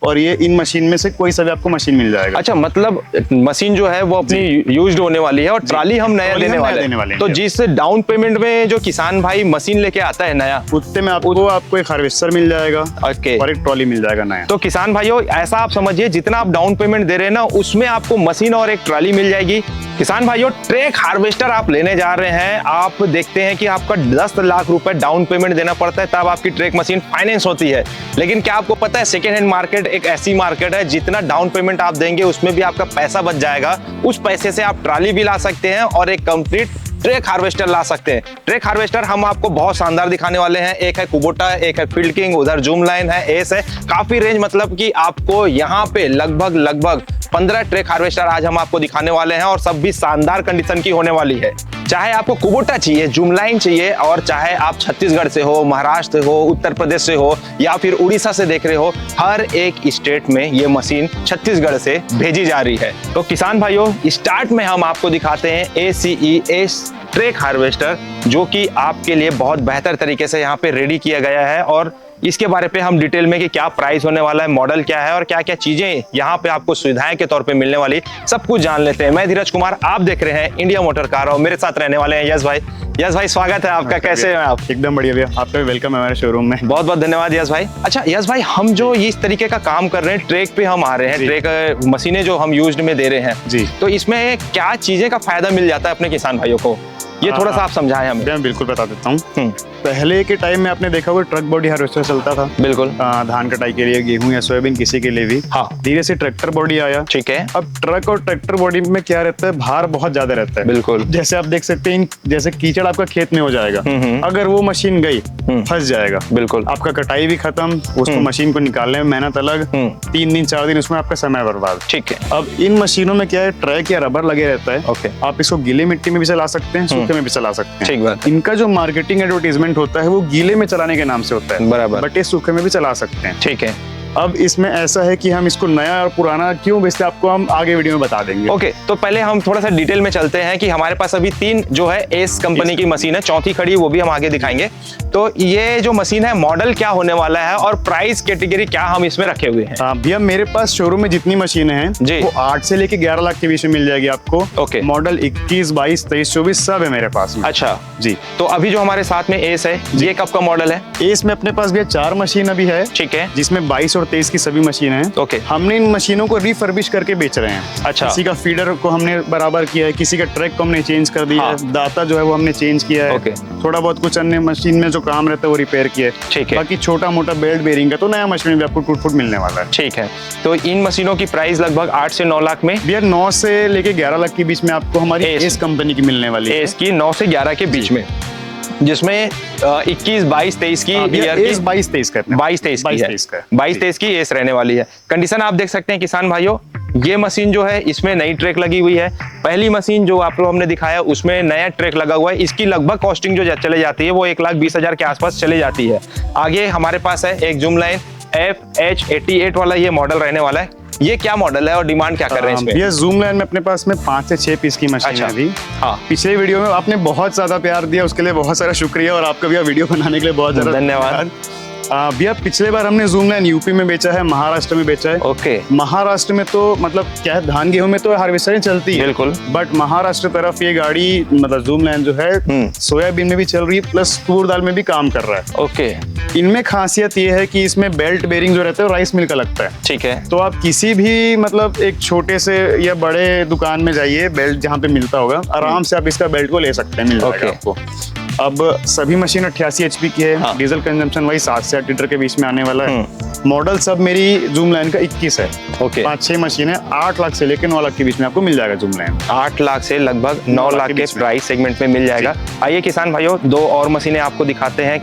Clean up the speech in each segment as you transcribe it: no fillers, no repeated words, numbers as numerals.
और ये इन मशीन में से कोई सा भी आपको मशीन मिल जाएगा। अच्छा, मतलब मशीन जो है वो अपनी यूज्ड होने वाली है और ट्राली हम नया देने वाले हैं। तो जिस डाउन पेमेंट में जो किसान भाई मशीन लेके आता है नया, उतने में आपको एक हार्वेस्टर मिल जाएगा और एक ट्रॉली मिल जाएगा नया। तो किसान भाइयों ऐसा आप समझिए, जितना आप डाउन पेमेंट दे रहे हैं ना, उसमें आपको मशीन और एक ट्राली मिल जाएगी। किसान भाइयों, ट्रैक हार्वेस्टर आप लेने जा रहे हैं, आप देखते हैं कि आपका 10 लाख रुपए डाउन पेमेंट देना पड़ता है, तब आपकी ट्रैक मशीन फाइनेंस होती है। लेकिन क्या आपको पता है, सेकेंड हैंड मार्केट एक ऐसी मार्केट है, जितना डाउन पेमेंट आप देंगे उसमें भी आपका पैसा बच जाएगा। उस पैसे से आप ट्राली भी ला सकते हैं और एक कंप्लीट ट्रैक हार्वेस्टर ला सकते हैं। ट्रैक हार्वेस्टर हम आपको बहुत शानदार दिखाने वाले हैं। एक है कुबोटा, एक है फील्ड किंग, उधर जूम लाइन है, एस है, काफी रेंज, मतलब कि आपको यहाँ पे लगभग 15 ट्रैक हार्वेस्टर आज हम आपको दिखाने वाले हैं और सब भी शानदार कंडीशन की होने वाली है। चाहे आपको कुबोटा चाहिए, जूम लाइन चाहिए, और चाहे आप छत्तीसगढ़ से हो, महाराष्ट्र से हो, उत्तर प्रदेश से हो या फिर उड़ीसा से देख रहे हो, हर एक स्टेट में ये मशीन छत्तीसगढ़ से भेजी जा रही है। तो किसान भाइयों, स्टार्ट में हम आपको दिखाते हैं ACE ट्रैक हार्वेस्टर, जो कि आपके लिए बहुत बेहतर तरीके से यहाँ पे रेडी किया गया है। और इसके बारे पे हम डिटेल में कि क्या प्राइस होने वाला है, मॉडल क्या है और क्या क्या चीजें यहाँ पे आपको सुविधाएं के तौर पे मिलने वाली, सब कुछ जान लेते हैं। मैं धीरज कुमार, आप देख रहे हैं इंडिया मोटर कार, और मेरे साथ रहने वाले हैं यश भाई। यश भाई, स्वागत है आपका, कैसे हैं आप? एकदम बढ़िया भैया, आपका भी वेलकम है हमारे शोरूम में। बहुत बहुत धन्यवाद यश भाई। अच्छा यश भाई, हम जो इस तरीके का काम कर रहे हैं, ट्रैक पे हम आ रहे हैं, ट्रैक मशीनें जो हम यूज्ड में दे रहे हैं जी, तो इसमें क्या चीजें का फायदा मिल जाता है अपने किसान भाइयों को, ये थोड़ा सा आप समझाएं हमें। मैं बिल्कुल बता देता हूँ। पहले के टाइम में आपने देखा होगा ट्रक बॉडी हार्वेस्टर चलता था, बिल्कुल, धान कटाई के लिए, गेहूं या सोयाबीन, किसी के लिए भी। हाँ, धीरे से ट्रैक्टर बॉडी आया। ठीक है। अब ट्रक और ट्रैक्टर बॉडी में क्या रहता है, भार बहुत ज्यादा रहता है। बिल्कुल, जैसे आप देख सकते हैं, जैसे कीचड़ आपका खेत में हो जाएगा, अगर वो मशीन गई फंस जाएगा, बिल्कुल, आपका कटाई भी खत्म, उसको मशीन को निकालने में मेहनत अलग, 3 दिन 4 दिन उसमें आपका समय बर्बाद। ठीक है। अब इन मशीनों में क्या है, ट्रैक या रबर लगे रहता है। ओके, आप इसको गीले मिट्टी में भी चला सकते हैं, सूखे में भी चला सकते हैं। ठीक बात। इनका जो मार्केटिंग एडवर्टाइजमेंट होता है वो गीले में चलाने के नाम से होता है, बराबर, बट ये सूखे में भी चला सकते हैं। ठीक है। अब इसमें ऐसा है कि हम इसको नया और पुराना क्यों बेचते हैं, आपको हम आगे वीडियो में बता देंगे। ओके, तो पहले हम थोड़ा सा डिटेल में चलते हैं कि हमारे पास अभी 3 जो है एस कंपनी की मशीन है, चौथी खड़ी वो भी हम आगे दिखाएंगे। तो ये जो मशीन है, मॉडल क्या होने वाला है और प्राइस कैटेगरी क्या हम इसमें रखे हुए हैं? भैया, मेरे पास शोरूम में जितनी मशीनें हैं जी, वो 8 से लेके 11 लाख के बीच में मिल जाएगी आपको। ओके, मॉडल 21, 22, 23, 24 सब है मेरे पास में। अच्छा जी, तो अभी जो हमारे साथ में एस है, ये कब का मॉडल है? एस में अपने पास भैया 4 मशीन अभी है। ठीक है, जिसमें 22 और 23 की सभी मशीन है। ओके, हमने इन मशीनों को रिफर्बिश करके बेच रहे हैं। अच्छा, किसी का फीडर को हमने बराबर किया है, किसी का ट्रैक को हमने चेंज कर दिया है, दाता जो है वो हमने चेंज किया है। ओके, थोड़ा बहुत कुछ अन्य मशीन में जो काम रहता है वो रिपेयर किया है। ठीक है, बाकी छोटा मोटा बेल्ट बेरिंग का तो नया मशीन भी आपको टूट फूट मिलने वाला है। ठीक है, तो इन मशीनों की प्राइस लगभग 8 से 9 लाख में, भैया 9 से लेके 11 लाख के बीच में आपको हमारी एस कंपनी की मिलने वाली है। एस की 9 से 11 के बीच में, जिसमें 21, 22, 23 की 22, 23 का 22, 23 की एस रहने वाली है। कंडीशन आप देख सकते हैं किसान भाइयों, ये मशीन जो है इसमें नई ट्रैक लगी हुई है। पहली मशीन जो आप लोग हमने दिखाया उसमें नया ट्रैक लगा हुआ है, इसकी लगभग कॉस्टिंग जो चले जाती है वो 1,20,000 के आसपास चले जाती है। आगे हमारे पास है एक जूम लाइन FH88 वाला, ये मॉडल रहने वाला है। ये क्या मॉडल है और डिमांड क्या कर रहे हैं इसमें? ये जूम लाइन में अपने पास में 5 से 6 पीस की मशीन है अभी। हाँ, पिछले वीडियो में आपने बहुत ज्यादा प्यार दिया, उसके लिए बहुत सारा शुक्रिया, और आपका भी वीडियो बनाने के लिए बहुत ज्यादा धन्यवाद। भैया, पिछले बार हमने जूम लाइन यूपी में बेचा है, महाराष्ट्र में बेचा है। ओके, महाराष्ट्र में तो मतलब क्या है, धान गेहूं में तो हार्वेस्टर चलती है, बिल्कुल, बट महाराष्ट्र तरफ ये गाड़ी मतलब जूम लाइन जो है सोयाबीन में भी चल रही है, प्लस तूर दाल में भी काम कर रहा है। ओके, इनमें खासियत ये है कि इसमें बेल्ट बेरिंग जो रहता है राइस मिल का लगता है। ठीक है, तो आप किसी भी मतलब एक छोटे से या बड़े दुकान में जाइए, बेल्ट जहाँ पे मिलता होगा, आराम से आप इसका बेल्ट को ले सकते हैं, मिल जाएगा आपको। अब सभी मशीन 88 HP की है। हाँ। डीजल कंजम्पशन वही 7 से 8 लीटर के बीच में आने वाला है। मॉडल सब मेरी जूम लाइन का 21 है। ओके, 5-6 मशीन है, 8 लाख से लेकर 9 लाख के बीच में आपको मिल जाएगा जूम लाइन। 8 लाख से लगभग 9 लाख के प्राइस सेगमेंट में मिल जाएगा। आइए किसान भाइयों, 2 और मशीनें आपको दिखाते हैं।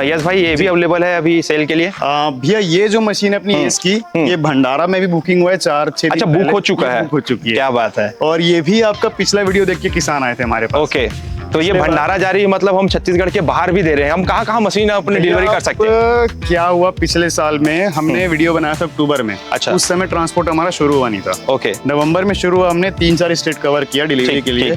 यस भाई, ये भी अवेलेबल है अभी सेल के लिए? भैया, ये जो मशीन है अपनी इसकी, ये भंडारा में भी बुकिंग हुआ है 4-6 दिन। अच्छा, बुक हो चुका है? हो चुकी है, क्या बात है। और ये भी आपका पिछला वीडियो देख के किसान आए थे हमारे पास। ओके, तो ये भंडारा जारी, मतलब हम छत्तीसगढ़ के बाहर भी दे रहे हैं। हम कहाँ मशीन अपनी डिलीवरी कर सकते हैं? क्या हुआ, पिछले साल में हमने वीडियो बनाया था अक्टूबर में। अच्छा, उस समय ट्रांसपोर्ट हमारा शुरू हुआ नहीं था। ओके, नवंबर में शुरू हुआ, हमने 3-4 स्टेट कवर किया डिलीवरी के लिए।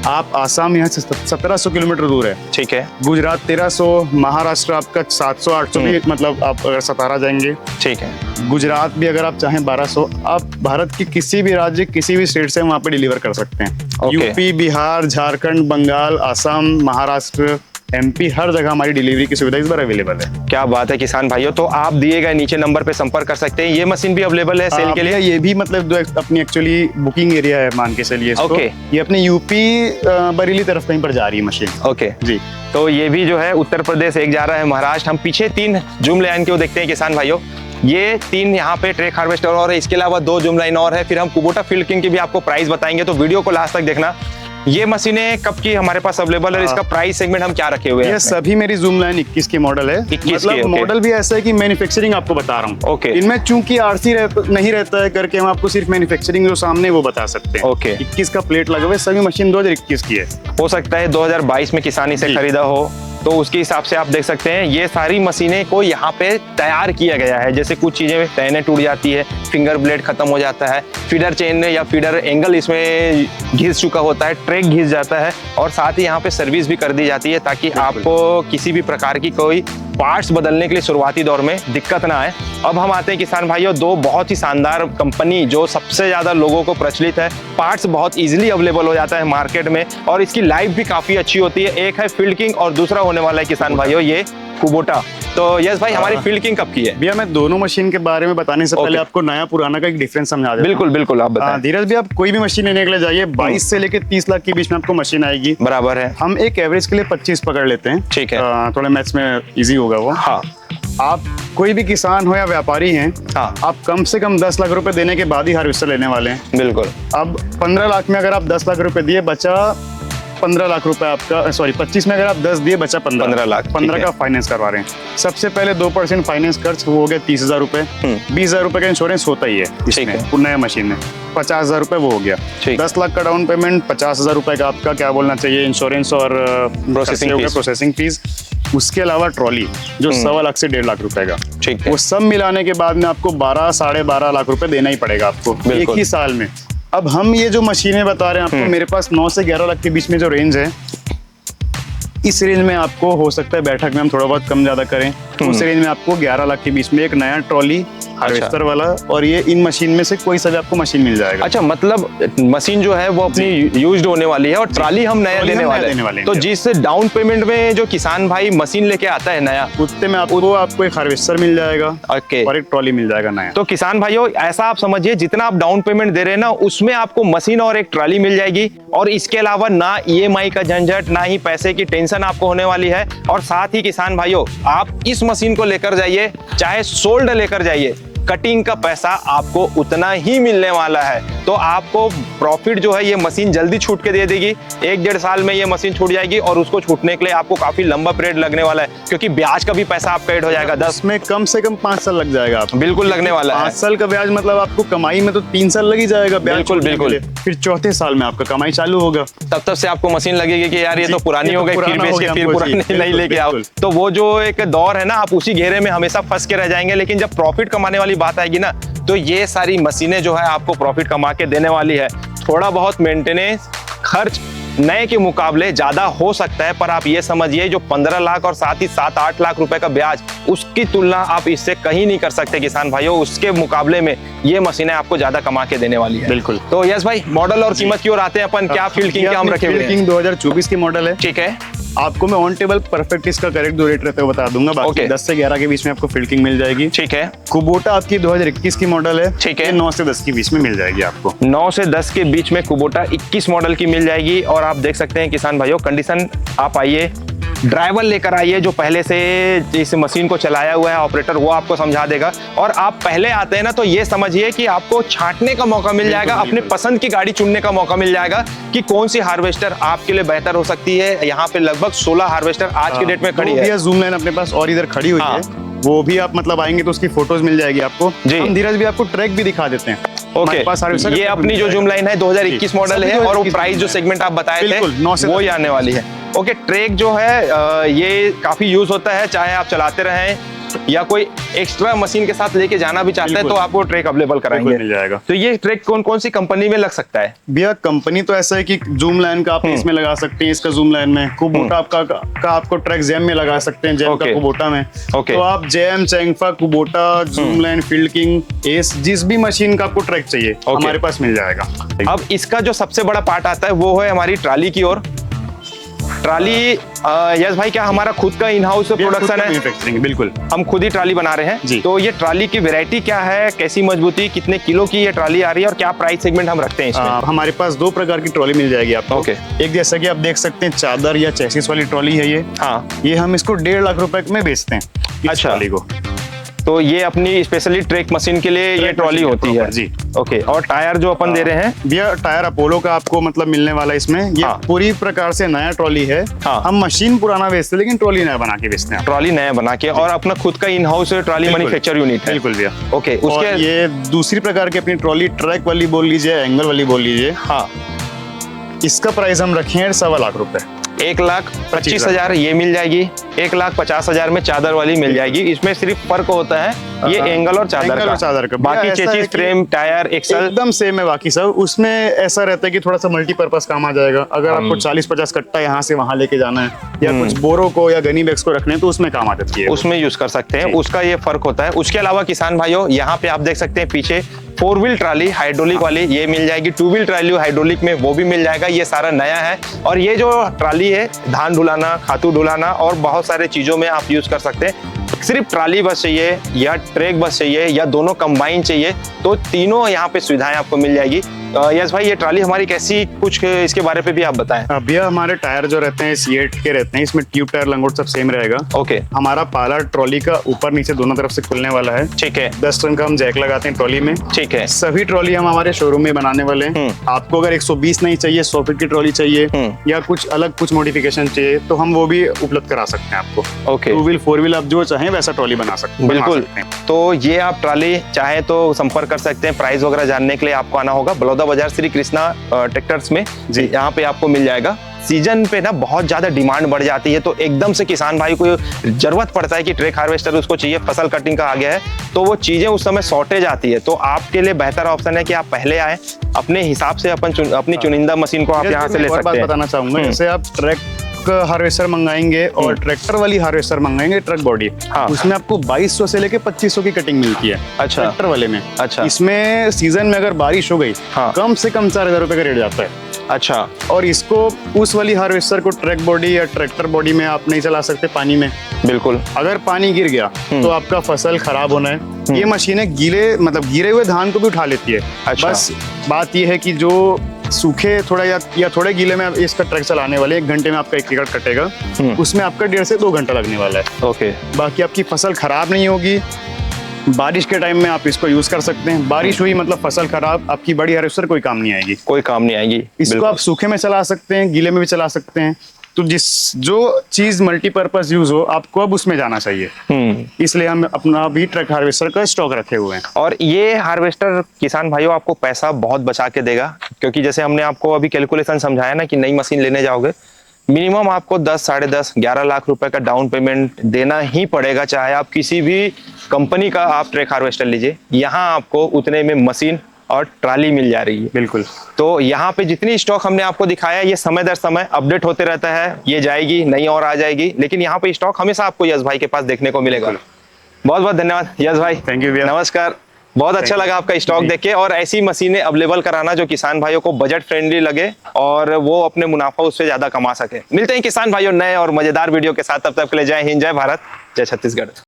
आप आसाम यहाँ से 1700 किलोमीटर दूर है। ठीक है। गुजरात 1300, महाराष्ट्र आपका 700-800 भी, मतलब आप अगर सतारा जाएंगे। ठीक है। गुजरात भी अगर आप चाहें 1200, आप भारत की किसी भी राज्य, किसी भी स्टेट से वहाँ पे डिलीवर कर सकते हैं। यूपी, बिहार, झारखंड, बंगाल, आसाम, महाराष्ट्र, एमपी, हर जगह हमारी डिलीवरी की सुविधा इस बार अवेलेबल है। क्या बात है किसान भाइयों, तो आप दिए गए नीचे नंबर पे संपर्क कर सकते हैं। ये मशीन भी अवेलेबल है सेल के लिए? ये भी मतलब अपनी एक्चुअली बुकिंग एरिया है, मान के चलिए इसको। ये अपने यूपी बरेली तरफ कहीं पर जा रही है मशीन। ओके जी। तो ये भी जो है उत्तर प्रदेश एक जा रहा है, महाराष्ट्र। हम पीछे 3 जूम लाइन को देखते हैं किसान भाइयों। ये 3 यहाँ पे ट्रैक हार्वेस्टर और है, इसके अलावा 2 जूम लाइन और है। फिर हम कुबोटा फील्ड किंग की भी आपको प्राइस बताएंगे, तो वीडियो को लास्ट तक देखना। ये मशीनें कब की हमारे पास अवेलेबल है, इसका प्राइस सेगमेंट हम क्या रखे हुए हैं? ये सभी मेरी जूम लाइन 21 की मॉडल है। 21 मतलब मॉडल भी ऐसा है कि मैन्युफैक्चरिंग आपको बता रहा हूँ। ओके। इनमें चूंकि आरसी नहीं रहता है करके हम आपको सिर्फ मैन्युफैक्चरिंग जो सामने वो बता सकते हैं। ओके। 21 का प्लेट लगा हुआ है, सभी मशीन 2021 की है। हो सकता है 2022 में किसानी से खरीदा हो, तो उसके हिसाब से आप देख सकते हैं ये सारी मशीनें को यहाँ पे तैयार किया गया है। जैसे कुछ चीजें टैनें टूट जाती है, फिंगर ब्लेड खत्म हो जाता है, फीडर चेन या फीडर एंगल इसमें घिस चुका होता है, ट्रैक घिस जाता है, और साथ ही यहाँ पे सर्विस भी कर दी जाती है ताकि आपको किसी भी प्रकार की कोई पार्ट्स बदलने के लिए शुरुआती दौर में दिक्कत ना आए। अब हम आते हैं किसान भाइयों 2 बहुत ही शानदार कंपनी जो सबसे ज्यादा लोगों को प्रचलित है, पार्ट्स बहुत इजीली अवेलेबल हो जाता है मार्केट में, और इसकी लाइफ भी काफी अच्छी होती है। एक है फील्ड किंग और दूसरा होने वाला है किसान भाइयों ये कुबोटा। तो यस भाई, हमारी फील्ड किंग कब की है? भैया मैं दोनों मशीन के बारे में बताने से पहले आपको नया पुराना का एक डिफरेंस समझा देता हूं। बिल्कुल बिल्कुल, आप बताएं। धीरज भी, आप कोई भी मशीन लेने के लिए जाइए, 22 से लेके 30 लाख के बीच में आपको मशीन आएगी। बराबर है। हम एक एवरेज के लिए 25 पकड़ लेते हैं। ठीक है। थोड़ा मैथ्स में इजी होगा वो। हाँ। आप कोई भी किसान हो या व्यापारी हैं, हाँ। आप कम से कम 10 लाख रुपए देने के बाद ही हार्वेस्टर लेने वाले हैं। बिल्कुल। अब 15 लाख में अगर आप 10 लाख रुपए दिए, बचा 15 लाख रुपए आपका, सॉरी 25 में अगर आप 10 दिए, बचा 15 लाख। 15 का फाइनेंस करवा रहे हैं। सबसे पहले 2% फाइनेंस खर्च, वो हो गया 30,000 रुपए। 20,000 रुपए का इंश्योरेंस होता ही है इसमें, नया मशीन में 50,000 रुपए वो हो गया। 10 लाख का डाउन पेमेंट, 50,000 रुपए का आपका क्या बोलना चाहिए इंश्योरेंस और प्रोसेसिंग फीस। उसके अलावा ट्रॉली जो 1.25 लाख से 1.5 लाख रुपए का, ठीक है। वो सब मिलाने के बाद में आपको 12-12.5 लाख रुपए देना ही पड़ेगा आपको एक ही साल में। अब हम ये जो मशीनें बता रहे हैं आपको, मेरे पास 9 से 11 लाख के बीच में जो रेंज है, इस रेंज में आपको हो सकता है बैठक में हम थोड़ा बहुत कम ज्यादा करें, उस रेंज में आपको 11 लाख के बीच में एक नया ट्रॉली हार्वेस्टर वाला, और ये इन मशीन में से कोई सा भी आपको मशीन मिल जाएगा। अच्छा, मतलब मशीन जो है वो अपनी यूज्ड होने वाली है और ट्राली हम नया देने वाले हैं। तो जिस डाउन पेमेंट में जो किसान भाई मशीन लेके आता है नया, उतने में आपको एक हार्वेस्टर मिल जाएगा। ओके। और एक ट्रॉली मिल जाएगा नया। तो किसान भाइयों ऐसा आप समझिए, जितना आप डाउन पेमेंट दे रहे हैं ना, उसमें आपको मशीन और एक ट्रॉली मिल जाएगी, और इसके अलावा ना EMI का झंझट, ना ही पैसे की टेंशन आपको होने वाली है। और साथ ही किसान भाइयों, आप इस मशीन को लेकर जाइए, चाहे सोल्ड लेकर जाइए, कटिंग का पैसा आपको उतना ही मिलने वाला है। तो आपको प्रॉफिट जो है ये मशीन जल्दी छूट के दे देगी। 1-1.5 साल में ये मशीन छूट जाएगी, और उसको छूटने के लिए आपको काफी लंबा पीरियड लगने वाला है, क्योंकि ब्याज का भी पैसा आपका ऐड हो जाएगा। 10 में कम से कम 5 साल लग जाएगा आपको। बिल्कुल लगने वाला है। 5 साल का ब्याज मतलब आपको कमाई में तो 3 साल लग ही जाएगा। बिल्कुल बिल्कुल। फिर चौथे साल में आपका कमाई चालू होगा। तब से आपको मशीन लगेगी कि यार ये तो पुरानी हो गई, फिर बेच के फिर पुरानी नहीं लेके आओ। तो वो जो एक दौर है ना, आप उसी घेरे में हमेशा फंस के रह जाएंगे। लेकिन जब प्रॉफिट कमाने वाली बात आएगी ना, तो ये सारी मशीनें जो है आपको प्रॉफिट कमा के देने वाली है। थोड़ा बहुत मेंटेनेंस खर्च नए के मुकाबले ज्यादा हो सकता है, पर आप ये समझिए जो 15 लाख और साथ ही 7-8 लाख रुपए का ब्याज, उसकी तुलना आप इससे कहीं नहीं कर सकते किसान भाइयों। उसके मुकाबले में ये मशीनें आपको ज्यादा कमा के देने वाली है। बिल्कुल। तो यस भाई, मॉडल और कीमत की ओर आते हैं अपन। क्या फील्ड किंग हम रखे हुए हैं? फील्ड किंग 2024 की मॉडल है। ठीक है। आपको मैं ऑन टेबल परफेक्ट इसका करेक्ट जो रेट रहता है वो बता दूंगा। बाकी 10 से 11 के बीच में आपको फील्ड किंग मिल जाएगी। ठीक है। कुबोटा आपकी 2021 की मॉडल है। ठीक है। 9 से 10 के बीच में मिल जाएगी आपको। 9 से 10 के बीच में कुबोटा 21 मॉडल की मिल जाएगी। और आप देख सकते हैं किसान भाइयों, कंडीशन आप आइए, ड्राइवर लेकर आइए जो पहले से इस मशीन को चलाया हुआ है ऑपरेटर, वो आपको समझा देगा। और आप पहले आते हैं ना, तो ये समझिए कि आपको छांटने का मौका मिल जाएगा, अपने पसंद की गाड़ी चुनने का मौका मिल जाएगा कि कौन सी हार्वेस्टर आपके लिए बेहतर हो सकती है। यहाँ पे लगभग 16 हार्वेस्टर आज की डेट में खड़ी है। जूम लाइन अपने पास और इधर खड़ी हुई है, वो भी आप मतलब आएंगे तो उसकी फोटोज मिल जाएगी आपको। हम धीरज भी आपको ट्रैक भी दिखा देते हैं। ओके। ये अपनी जो जूम लाइन है 2021 मॉडल है, और वो प्राइस जो सेगमेंट आप बताए थे वो ही आने वाली है। ओके, ट्रैक जो है ये काफी यूज होता है, चाहे आप चलाते रहें या कोई एक्स्ट्रा मशीन के साथ लेके जाना भी चाहते हैं तो आपको ट्रैक अवेलेबल कराएंगे, मिल जाएगा। तो ये ट्रैक कौन कौन सी कंपनी में लग सकता है? भैया कंपनी तो ऐसा है कि जूम लाइन का आप इसमें लगा सकते हैं, इसका जूम लाइन में, कुबोटा का आपको ट्रैक जेम में लगा सकते हैं, जेम का कुबोटा में। तो आप Gem, Changfa, Kubota, Zoomlion, Fieldking, S, जिस भी मशीन का आपको ट्रैक चाहिए हमारे पास मिल जाएगा। अब इसका जो सबसे बड़ा पार्ट आता है वो है हमारी ट्राली की ओर। ट्राली यस भाई, क्या हमारा खुद का इन हाउस प्रोडक्शन है? मैन्युफैक्चरिंग, बिल्कुल हम खुद ही ट्राली बना रहे हैं। तो ये ट्राली की वैरायटी क्या है, कैसी मजबूती, कितने किलो की ये ट्राली आ रही है और क्या प्राइस सेगमेंट हम रखते हैं इसमें? हमारे पास 2 प्रकार की ट्रॉली मिल जाएगी आपको। एक जैसा कि आप देख सकते हैं चादर या चेसिस वाली ट्रॉली है ये। हाँ, ये हम इसको 1.5 लाख रुपए में बेचते हैं। अच्छा, ट्रॉली को तो ये अपनी स्पेशली ट्रैक मशीन के लिए ये ट्रॉली होती है जी। ओके, और टायर जो अपन दे रहे हैं भैया, टायर अपोलो का आपको मतलब मिलने वाला है इसमें। ये पूरी प्रकार से नया ट्रॉली है। हम मशीन पुराना बेचते हैं लेकिन ट्रॉली नया बना के बेचते हैं। ट्रॉली नया बना के, और अपना खुद का in house trolley manufacture unit है। बिल्कुल भैया। ओके, उसके ये दूसरी प्रकार की अपनी ट्रॉली ट्रैक वाली बोल लीजिए, एंगल वाली बोल लीजिए। हाँ, इसका प्राइस हम रखे हैं 1.25 लाख रुपए। 1,25,000 ये मिल जाएगी। 1,50,000 में चादर वाली मिल जाएगी। इसमें सिर्फ फर्क होता है ये एंगल और चादर का। बाकी चेसिस, फ्रेम, टायर, एक्सल एकदम सेम है बाकी सब। उसमें ऐसा रहता है कि थोड़ा सा मल्टीपर्पज काम आ जाएगा। अगर आपको 40-50 कट्टा यहाँ से वहां लेके जाना है या कुछ बोरों को या गनी बैग्स को रखने हैं तो उसमें काम आ जाती है, उसमें यूज कर सकते हैं। उसका ये फर्क होता है। उसके अलावा किसान भाइयों, यहाँ पे आप देख सकते हैं पीछे 4 व्हील ट्राली हाइड्रोलिक वाली ये मिल जाएगी। 2 व्हील ट्राली हाइड्रोलिक में वो भी मिल जाएगा। ये सारा नया है। और ये जो ट्राली है धान ढुलाना, खातू ढुलाना और बहुत सारे चीजों में आप यूज कर सकते हैं। सिर्फ ट्राली बस चाहिए या ट्रैक बस चाहिए या दोनों कंबाइन चाहिए तो तीनों यहाँ पे सुविधाएं आपको मिल जाएगी। यस भाई, ये ट्राली हमारी कैसी, कुछ इसके बारे पे भी आप बताएं। भैया, हमारे टायर जो रहते हैं C8 के रहते हैं। इसमें ट्यूब टायर लंगोट सब सेम रहेगा। ओके, हमारा पाला ट्रॉली का ऊपर नीचे दोनों तरफ से खुलने वाला है। ठीक है। 10 टन का हम जैक लगाते हैं ट्रॉली में। ठीक है। सभी ट्रॉली हम हमारे शोरूम में बनाने वाले हैं। आपको अगर 120 नहीं चाहिए, 100 फीट की ट्रॉली चाहिए या कुछ अलग कुछ मॉडिफिकेशन चाहिए तो हम वो भी उपलब्ध करा सकते हैं आपको। ओके, 2 व्हील 4 व्हील आप जो चाहें वैसा ट्रॉली बना सकते हैं। बिल्कुल। तो ये आप ट्रॉली चाहे तो संपर्क कर सकते हैं। प्राइस वगैरह जानने के लिए आपको आना होगा बलौदा बाजार श्री कृष्णा ट्रैक्टर्स में जी। यहाँ पे आपको मिल जाएगा। सीजन पे ना बहुत ज्यादा डिमांड बढ़ जाती है तो एकदम से किसान भाई को जरूरत पड़ता है कि ट्रैक हार्वेस्टर उसको चाहिए, फसल कटिंग का आ गया है तो वो चीजें उस समय शॉर्टेज आती है। तो आपके लिए बेहतर ऑप्शन है कि आप पहले आए, अपने हिसाब से अपनी चुनिंदा मशीन को आप यहाँ से ले सकते हैं। बताना चाहूंगा, जैसे आप ट्रैक हार्वेस्टर मंगाएंगे और ट्रैक्टर वाली हार्वेस्टर मंगाएंगे ट्रक बॉडी, उसमें आपको 2200 से लेके 2500 की कटिंग मिलती है। अच्छा, ट्रैक्टर वाले में। अच्छा, इसमें सीजन में अगर बारिश हो गई कम से कम 4000 रुपए का रेट जाता है। अच्छा, और इसको उस वाली हार्वेस्टर को ट्रैक बॉडी या ट्रैक्टर बॉडी में आप नहीं चला सकते पानी में। बिल्कुल, अगर पानी गिर गया तो आपका फसल खराब होना है। ये मशीनें गिरे हुए धान को भी उठा लेती है। अच्छा, बस बात ये है कि जो सूखे थोड़ा या थोड़े गीले में इसका ट्रक चलाने वाले 1 घंटे में आपका 1 एकड़ कटेगा, उसमें आपका 1.5 से 2 घंटा लगने वाला है। ओके, बाकी आपकी फसल खराब नहीं होगी। बारिश के टाइम में आप इसको यूज कर सकते हैं। बारिश हुई मतलब फसल खराब, आपकी बड़ी हार्वेस्टर कोई काम नहीं आएगी। कोई काम नहीं आएगी। इसको आप सूखे में चला सकते हैं, गीले में भी चला सकते हैं। तो जो चीज मल्टीपर्पज यूज हो आपको अब उसमें जाना चाहिए। इसलिए हम अपना भी ट्रक हार्वेस्टर का स्टॉक रखे हुए हैं। और ये हार्वेस्टर किसान भाइयों आपको पैसा बहुत बचा के देगा, क्योंकि जैसे हमने आपको अभी कैलकुलेशन समझाया ना कि नई मशीन लेने जाओगे मिनिमम आपको 10, साढ़े 10, 11 लाख रुपए का डाउन पेमेंट देना ही पड़ेगा। चाहे आप किसी भी कंपनी का आप ट्रैक हार्वेस्टर लीजिए, यहाँ आपको उतने में मशीन और ट्राली मिल जा रही है। बिल्कुल। तो यहाँ पे जितनी स्टॉक हमने आपको दिखाया ये समय दर समय अपडेट होते रहता है। ये जाएगी नई और आ जाएगी, लेकिन यहाँ पे स्टॉक हमेशा आपको यश भाई के पास देखने को मिलेगा। बहुत बहुत धन्यवाद यश भाई। थैंक यू भैया। नमस्कार। बहुत अच्छा लगा आपका स्टॉक देख के, और ऐसी मशीनें अवेलेबल कराना जो किसान भाइयों को बजट फ्रेंडली लगे और वो अपने मुनाफा उससे ज्यादा कमा सके। मिलते हैं किसान भाइयों नए और मजेदार वीडियो के साथ। तब तक के लिए जय हिंद, जय भारत, जय छत्तीसगढ़।